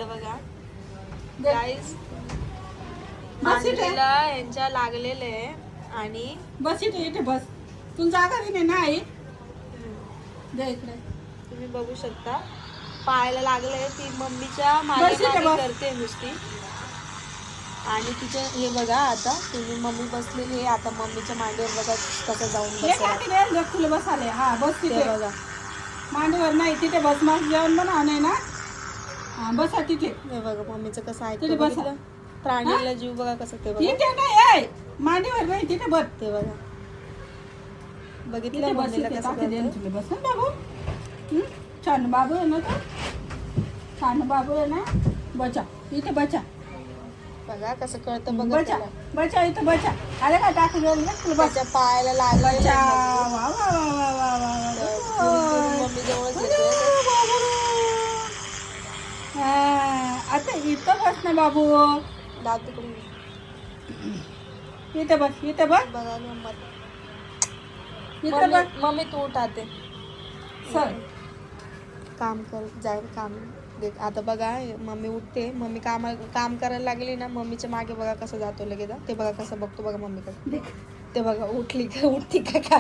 इकडे बघा गाईस, मांजरीला यांच्या लागलेले आणि बस इथे बस. तू जागा नाही ना आई. दे इकडे. तुम्ही बघू शकता पायाला लागले. ती मम्मीच्या मागे मागे करते नुसती. आणि तिचे हे बघा आता तुम्ही मम्मी बसलेली आहे. आता मम्मीच्या मांडीवर बघा कसं जाऊन बसला. तुला बसाले. हा बस तिथे बघा. मांडीवर नाही तिथे बस. मग जेवण बनवा नाही ना. हा बसा तिथे. हे बघा मम्मीचं कसं ऐकतं बघितलं. प्राणीला जीव बघा कसं ते बघा. तिथे नाही मांडीवर नाही तिथे बस. ते बघा बघितलं मम्मीला कसं करतं. बस बाबू. छान बाबू आहे ना तो. छान बाबू आहे ना. बचा इथे बचा. बघा कसं कळतं बघा. बचा बचा इथं बचा. अरे काय टाकून त्याच्या पायाला लागलं. वा वा वा वा वा. मम्मी जवळच येतोय. आता इथं बस ना बाबू. दात तिकडून इथे बस. इथे बस. बघा मम्मी. इथे बस. मम्मी तू उठाते सर काम कर जाय काम देख. आता बघा मम्मी उठते. मम्मी काम करायला लागली ना. मम्मीच्या मागे बघा कसं जातो लगेच. ते बघा कसं बघतो बघा मम्मीकडे. ते बघा उठली का उठती का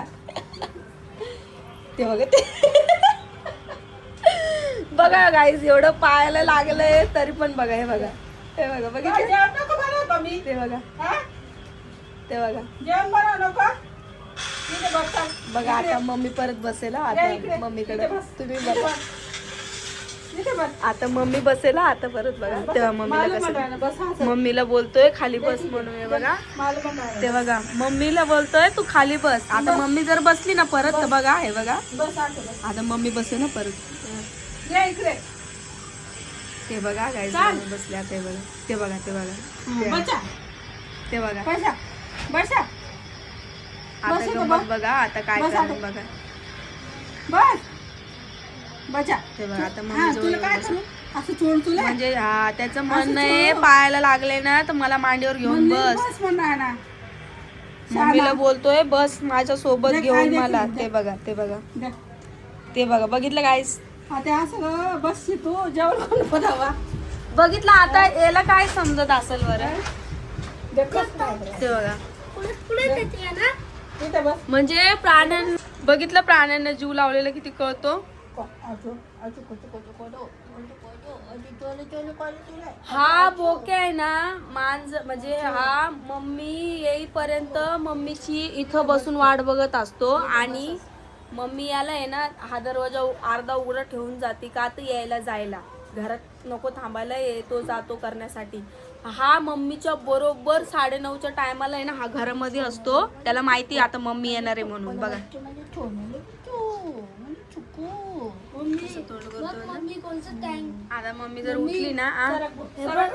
ते बघा ते बघा गाईज एवढं पायाला लागलंय तरी पण बघा. हे बघा हे बघा बघितलं ते बघा ते बघा. जेवण बनव नको. बघा आता मम्मी परत बसेल. आता मम्मीकडे तुम्ही बघा. आता मम्मी बसेल. आता परत बघा तेव्हा मम्मीला कसं मम्मीला बोलतोय खाली बस म्हणून. हे बघा ते बघा मम्मीला बोलतोय तू खाली बस. आता मम्मी जर बसली ना परत तर बघा हे बघा आता मम्मी बसे ना परत. ते बघा गाईस मम्मी बसली. आता हे बघा ते बघा ते बघा ते बघा बसा. आता गंमत बघा. आता काय करणार बघा. बस बचा. ते बघा आता मम्मी जवळ असं चोळ तुला म्हणजे हा त्याचं म्हणणं आहे पायाला लागले ना तर मला मांडीवर घेऊन बस. मम्मीला बोलतोय बस माझ्या सोबत घेऊन मला. ते बघा ते बघा ते बघा बघितलं गाईस. आता असं बस तू जेवण कोण बनवा. बघितलं आता याला काय समजत असेल बरं. ते बघा म्हणजे बघितलं प्राण्यांना जीव लावलेला किती कळतो. हा बोके आहे ना म्हणजे हा मम्मी येईपर्यंत मम्मीची इथं बसून वाट बघत असतो. आणि मम्मी याला आहे ना हा दरवाजा अर्धा उघडा ठेवून जाते का तर यायला जायला. घरात नको थांबायला येतो जातो करण्यासाठी. हा मम्मीच्या बरोबर 9:30च्या टायमाला आहे ना हा घरामध्ये असतो. त्याला माहिती आता मम्मी येणार आहे म्हणून. बघा आता मम्मी जर उठली ना आता बघा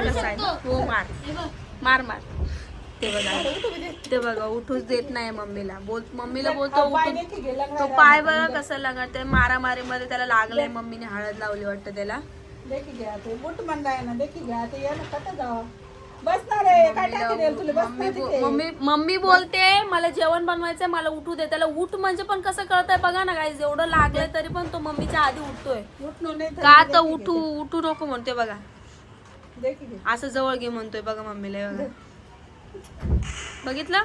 कसं आहे. हो मार मार. ते बघा उठूच देत नाही मम्मीला. मम्मीला बोलतो उठून. तो पाय बघा कसं लागत. मारामारी मध्ये त्याला लागलंय. मम्मीने हळद लावली वाटतं त्याला. मम्मी बोलते मला जेवण बनवायचंय मला उठू दे. त्याला उठ म्हणजे पण कसं कळतंय बघा ना गाईस. एवढं लागलंय तरी पण तो मम्मीच्या आधी उठतोय का तर उठू नको म्हणतोय बघा. असं जवळ घे म्हणतोय बघा मम्मीला. बघा बघितलं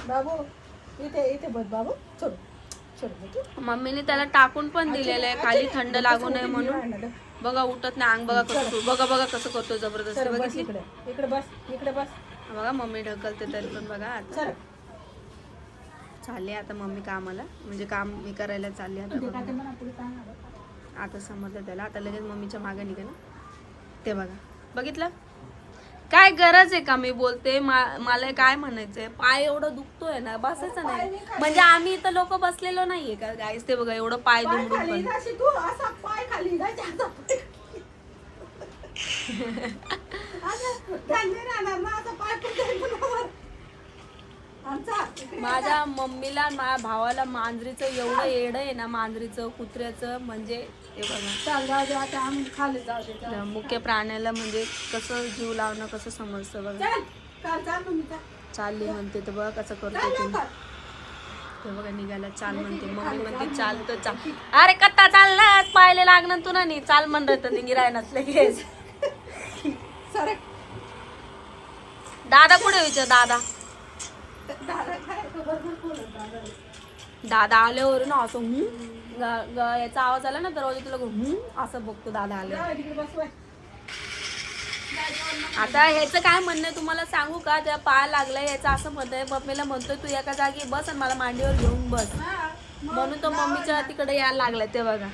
बाबू इथे बस बाबू. मम्मीने त्याला टाकून पण दिलेलं आहे खाली थंड लागू नये म्हणून. बघा उठत नाही. अंग बघा कसं बघा कसं करतो जबरदस्ती. बघितली इकडे बस. बघा मम्मी ढकलते तरी पण बघा. आता चालली आता मम्मी कामाला म्हणजे काम मी करायला चालली. आता समजलं त्याला. आता लगेच मम्मीच्या मागे निघाला. ते बघा बघितलं काय गरज आहे का मी बोलते. मला काय म्हणायचंय पाय एवढं दुखतोय ना बसायचं नाही म्हणजे आम्ही इथं लोक बसलेलो नाहीये का गाईस. ते बघा एवढं पाय दुमडून पण माझ्या मम्मीला माझ्या भावाला मांजरीचं एवढं येड आहे ना. मांजरीचं कुत्र्याचं म्हणजे हे बघा मुख्य प्राण्याला म्हणजे कसं जीव लावणं कसं समजतं बघा. चालली म्हणते तर बघा कसं करतो तुम्ही. ते बघा निघायला चाल म्हणते, मम्मी म्हणते चाल तर चाल. अरे कत्ता चालला पायले लागणार तू ना नी चाल म्हण तर निघाय नसले केस. सरक. दादा कुठे विचार दादा. दादा काय तो बरोबर बोलत दादा. दादा आल्यावर ना असं याचा आवाज आला ना दरवाजा तुला असं बघतो दादा आल्यावर. तिकडे बसवाय. आता ह्याचं काय म्हणणं आहे तुम्हाला सांगू का, त्या पाय लागलाय याचं असं म्हणत आहे, मम्मीला म्हणतोय तू एका जागी बस आणि मला मांडीवर घेऊन बस, म्हणून तो मम्मीच्या तिकडे यायला लागलाय. ते बघा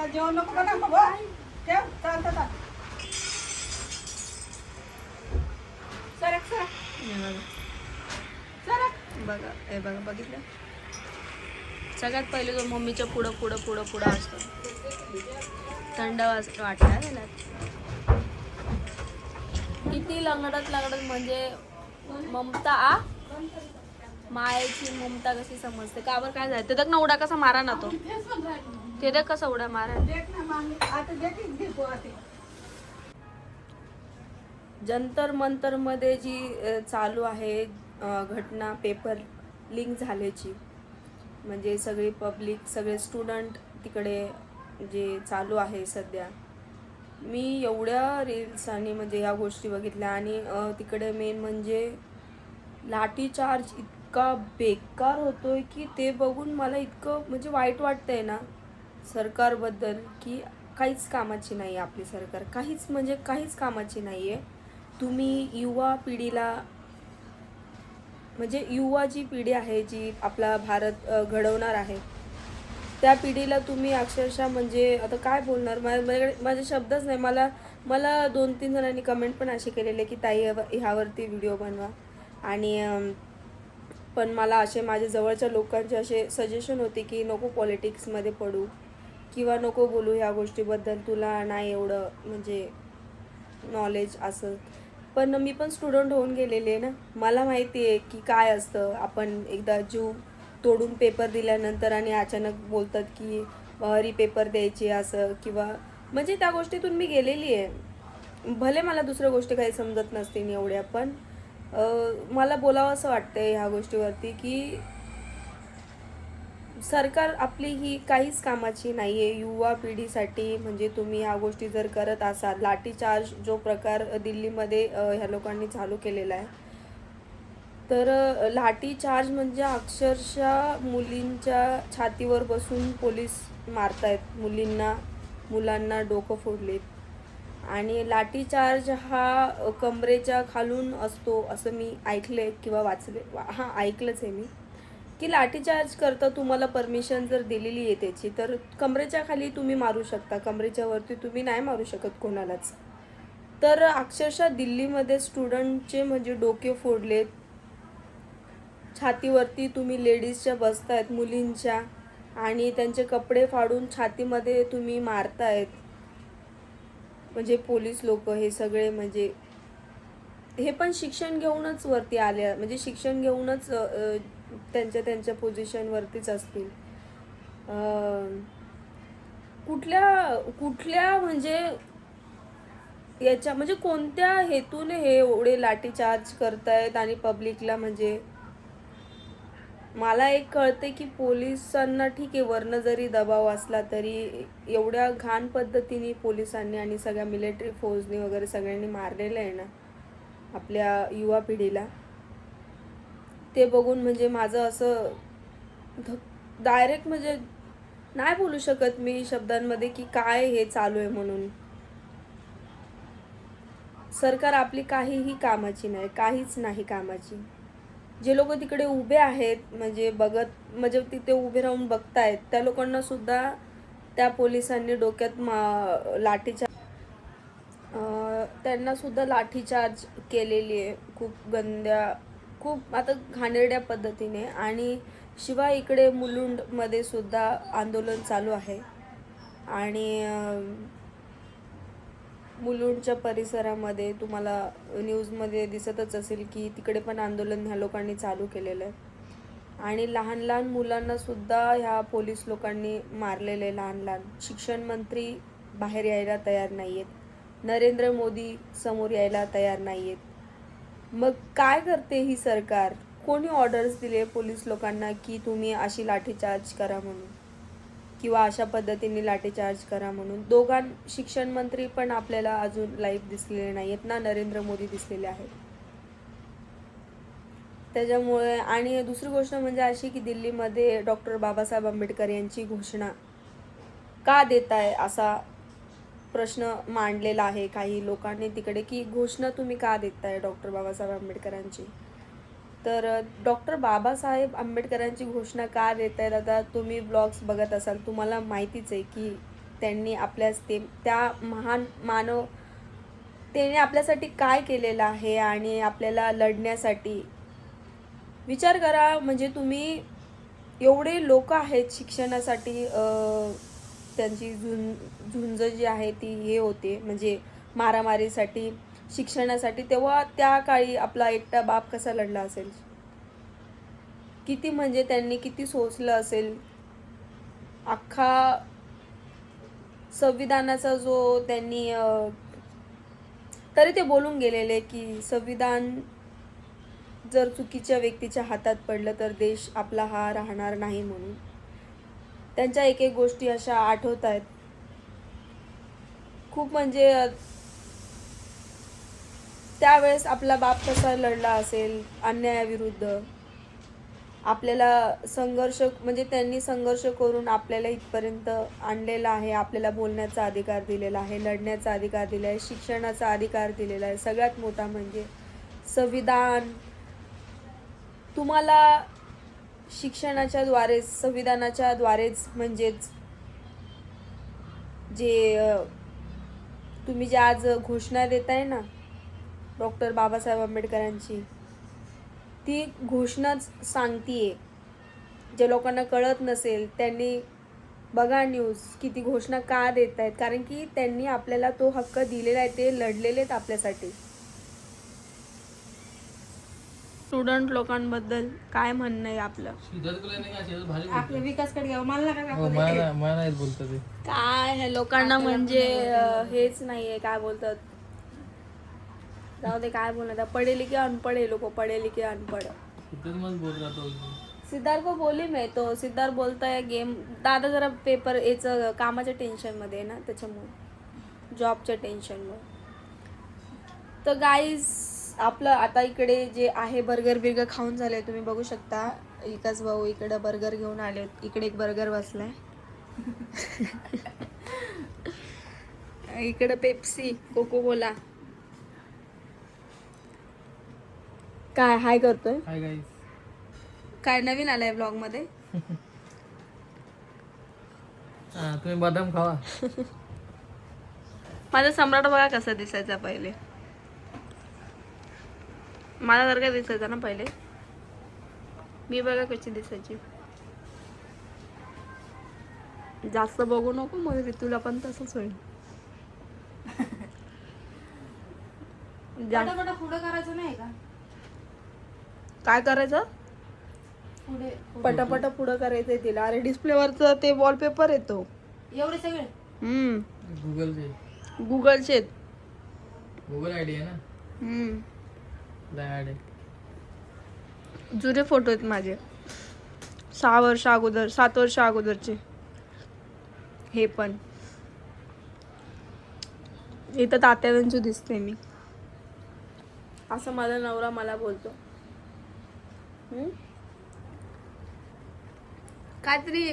जेवण नको का नको ठेव चालतं. सरक सरक सरक. बघा हे बघा बघितलं, सगळ्यात पहिले तो मम्मीच्या पुढं पुढं पुढं पुढं असतो. थंड वाटतं त्याला. किती लंगडत लंगडत म्हणजे ममता मायेची ममता कशी समजते का बरं. काय झालं ते देख ना उड्या कसा मारा ना तो, ते देख कसा उड्या मारा. जंतर मंतर मध्ये जी चालू आहे घटना पेपर लिंक झाल्याची, म्हणजे सगळी पब्लिक सगळे स्टुडंट तिकडे जे चालू आहे सध्या. मी एवढ्या रील्स आणि म्हणजे ह्या गोष्टी बघितल्या आणि तिकडे मेन म्हणजे लाठीचार्ज इतका बेकार होतोय की ते बघून मला इतकं म्हणजे वाईट वाटतंय ना सरकारबद्दल, की काहीच कामाची नाही आहे आपली सरकार, काहीच म्हणजे काहीच कामाची नाही आहे. तुम्ही युवा पिढीला म्हणजे युवा जी पिढी आहे जी आपला भारत घडवणार आहे त्या पिढीला तुम्ही अक्षरशः म्हणजे आता काय बोलणार, माझे शब्दच नाही. मला 2-3 जणांनी कमेंट पण असे केलेले की ताई ह्यावरती व्हिडिओ बनवा, आणि पण मला असे माझ्या जवळच्या लोकांचे असे सजेशन होते की नको पॉलिटिक्समध्ये पडू किंवा नको बोलू ह्या गोष्टीबद्दल, तुला नाही एवढं म्हणजे नॉलेज असं. पण मी पण स्टुडंट होऊन गेलेले ना, मला माहिती आहे की काय असतं. आपण एकदा जीव तोडून पेपर दिल्यानंतर आणि अचानक बोलतात की रिपेपर द्यायची असं, किंवा म्हणजे त्या गोष्टीतून मी गेलेली आहे. भले मला दुसऱ्या गोष्टी काही समजत नसतील एवढ्या, पण मला बोलावं असं वाटतंय ह्या गोष्टीवरती की सरकार आपली ही काहीच कामाची नाही आहे युवा पिढीसाठी. म्हणजे तुम्ही ह्या गोष्टी जर करत असाल, लाठीचार्ज जो प्रकार दिल्लीमध्ये ह्या लोकांनी चालू केलेला आहे, तर लाठीचार्ज म्हणजे अक्षरशः मुलींच्या छातीवर बसून पोलीस मारतायत, मुलांना डोकं फोडलेत. आणि लाठीचार्ज हा कमरेच्या खालून असतो असं मी ऐकलंय किंवा वाचले, हां ऐकलंच आहे मी, की लाठीचार्ज करता तुम्हाला परमिशन जर दिलेली आहे त्याची, तर कमरेच्या खाली तुम्ही मारू शकता, कमरेच्या वरती तुम्ही नाही मारू शकत कोणालाच. तर अक्षरशः दिल्लीमध्ये स्टुडंटचे म्हणजे डोके फोडलेत, छातीवरती तुम्ही लेडीजच्या बसतायत मुलींच्या, आणि त्यांचे कपडे फाडून छातीमध्ये तुम्ही मारतायत. म्हणजे पोलीस लोक हे सगळे म्हणजे हे पण शिक्षण घेऊनच वरती आले, म्हणजे शिक्षण घेऊनच त्यांच्या पोझिशनवरतीच असतील. कुठल्या म्हणजे याच्या म्हणजे कोणत्या हेतूने हे एवढे लाठीचार्ज करतायत आणि पब्लिकला, म्हणजे मला एक कळते की पोलिसांना ठीक आहे वरनं जरी दबाव असला तरी एवढ्या घाण पद्धतीने पोलिसांनी आणि सगळ्या मिलिटरी फोर्सनी वगैरे सगळ्यांनी मारलेलं आहे ना आपल्या युवा पिढीला, ते बघून म्हणजे माझं असं डायरेक्ट म्हणजे नाही बोलू शकत मी शब्दांमध्ये की काय हे चालू आहे म्हणून. सरकार आपली काहीही कामाची नाही, काहीच नाही कामाची. जे लोक तिकडे उभे आहेत म्हणजे तिथे उभे राहून बघतायत त्या लोकांना सुद्धा त्या पोलिसांनी डोक्यात त्यांना सुद्धा लाठीचार्ज केलेली आहे खूप गंद्या, खूप आता घाणेरड्या पद्धतीने. आणि शिवाय इकडे मुलुंडमध्ये सुद्धा आंदोलन चालू आहे, आणि मुलुंडच्या परिसरामध्ये तुम्हाला न्यूजमध्ये दिसतच असेल की तिकडे पण आंदोलन ह्या लोकांनी चालू केलेलं आहे. आणि लहान लहान मुलांना सुद्धा ह्या पोलीस लोकांनी मारलेले, लहान शिक्षण मंत्री बाहेर यायला तयार नाही आहेत, नरेंद्र मोदी समोर यायला तयार नाही आहेत. मग काय करते ही सरकार? कोणी ऑर्डर्स दिले पोलीस लोकांना की तुम्ही अशी लाठीचार्ज करा म्हणून किंवा अशा पद्धतीने लाठीचार्ज करा म्हणून? शिक्षण मंत्री पण आपल्याला अजून लाईव्ह दिसलेले नाहीत ना, नरेंद्र मोदी दिसलेले आहेत. त्याच्यामुळे आणि दुसरी गोष्ट म्हणजे अशी की दिल्लीमध्ये डॉक्टर बाबासाहेब आंबेडकर यांची घोषणा का देताय असा प्रश्न मांडलेला आहे काही लोकांनी तिकडे, की घोषणा तुम्ही का देताय डॉक्टर बाबासाहेब आंबेडकरांची? तर डॉक्टर बाबासाहेब आंबेडकरांची घोषणा का देतायत? आता तुम्ही ब्लॉग्स बघत असाल, तुम्हाला माहितीच आहे की त्यांनी त्या महान मानव त्याने आपल्यासाठी काय केलेलं आहे आणि आपल्याला लढण्यासाठी विचार करा. म्हणजे तुम्ही एवढे लोक आहेत शिक्षणासाठी, त्यांची झुंज जी आहे ती हे होते म्हणजे मारामारीसाठी, शिक्षणासाठी. तेव्हा त्या काळी आपला एकटा बाप कसा लढला असेल, किती म्हणजे त्यांनी किती सोसलं असेल. अख्खा संविधानाचा जो त्यांनी तरी ते बोलून गेलेले की संविधान जर चुकीच्या व्यक्तीच्या हातात पडलं तर देश आपला हा राहणार नाही म्हणून. त्यांच्या एक एक गोष्टी अशा आठवत आहेत खूप. म्हणजे त्यावेळेस आपला बाप कसा लढला असेल अन्यायाविरुद्ध. आपल्याला संघर्ष म्हणजे त्यांनी संघर्ष करून आपल्याला इथपर्यंत आणलेला आहे. आपल्याला बोलण्याचा अधिकार दिलेला आहे, लढण्याचा अधिकार दिला आहे, शिक्षणाचा अधिकार दिलेला आहे. सगळ्यात मोठा म्हणजे संविधान. तुम्हाला शिक्षणाच्या द्वारेच, संविधानाच्या द्वारेच म्हणजेच जे तुम्ही जे आज घोषणा देताय ना डॉक्टर बाबासाहेब आंबेडकरांची, ती घोषणाच सांगतीये. जे लोकांना कळत नसेल त्यांनी बघा न्यूज की ती घोषणा का देत आहेत, कारण की त्यांनी आपल्याला तो हक्क दिलेला आहे, ते लढलेले आहेत आपल्यासाठी. स्टुडंट लोकांबद्दल काय म्हणणं आहे आपलं? आपल्या विकासकडे घ्यावं मला काय ह्या लोकांना म्हणजे हेच नाहीये, काय बोलतात, जाऊ दे काय बोलणार. पढ़े लिखे अनपढ़ है लोग, पढ़े लिखे अनपढ़. सिद्धार्थ को बोली मैं तो, सिद्धार्थ बोलता है गेम. दादा जरा पेपर याचं कामाच्या टेन्शन मध्ये आहे ना, त्याच्यामुळे जॉबच्या टेन्शनमुळे. तर गाईज आपलं आता इकडे जे आहे बर्गर बिर्गर खाऊन झाले, तुम्ही बघू शकता. विकास भाऊ इकडे बर्गर घेऊन आले, इकडे एक बर्गर बसलाय. इकडे पेप्सी, कोको कोला. काय हाय करतोय? Hi guys. काय नवीन आलाय ब्लॉग मध्ये? तुम्ही बदाम खावा. माझा सम्राट बघा कसा दिसायचा पहिले, मला जर काय दिसायचा ना पहिले, मी बघा कशी दिसायची. जास्त बघू नको मग तुला पण तसंच होईल. पुढे करायचं नाही का? काय करायचं? पुढे पटापट पुढं करायचंय तिला. अरे डिस्प्लेवरच ते वॉलपेपर येतो एवढे सगळे. गुगलचे गुगल आयडी आहे ना. आहे. जुने फोटो आहेत माझे 6 वर्ष अगोदर, 7 वर्ष अगोदरचे. हे पण इथं तात्यावंचू दिसते मी, असं माझा नवरा मला बोलतो. काहीतरी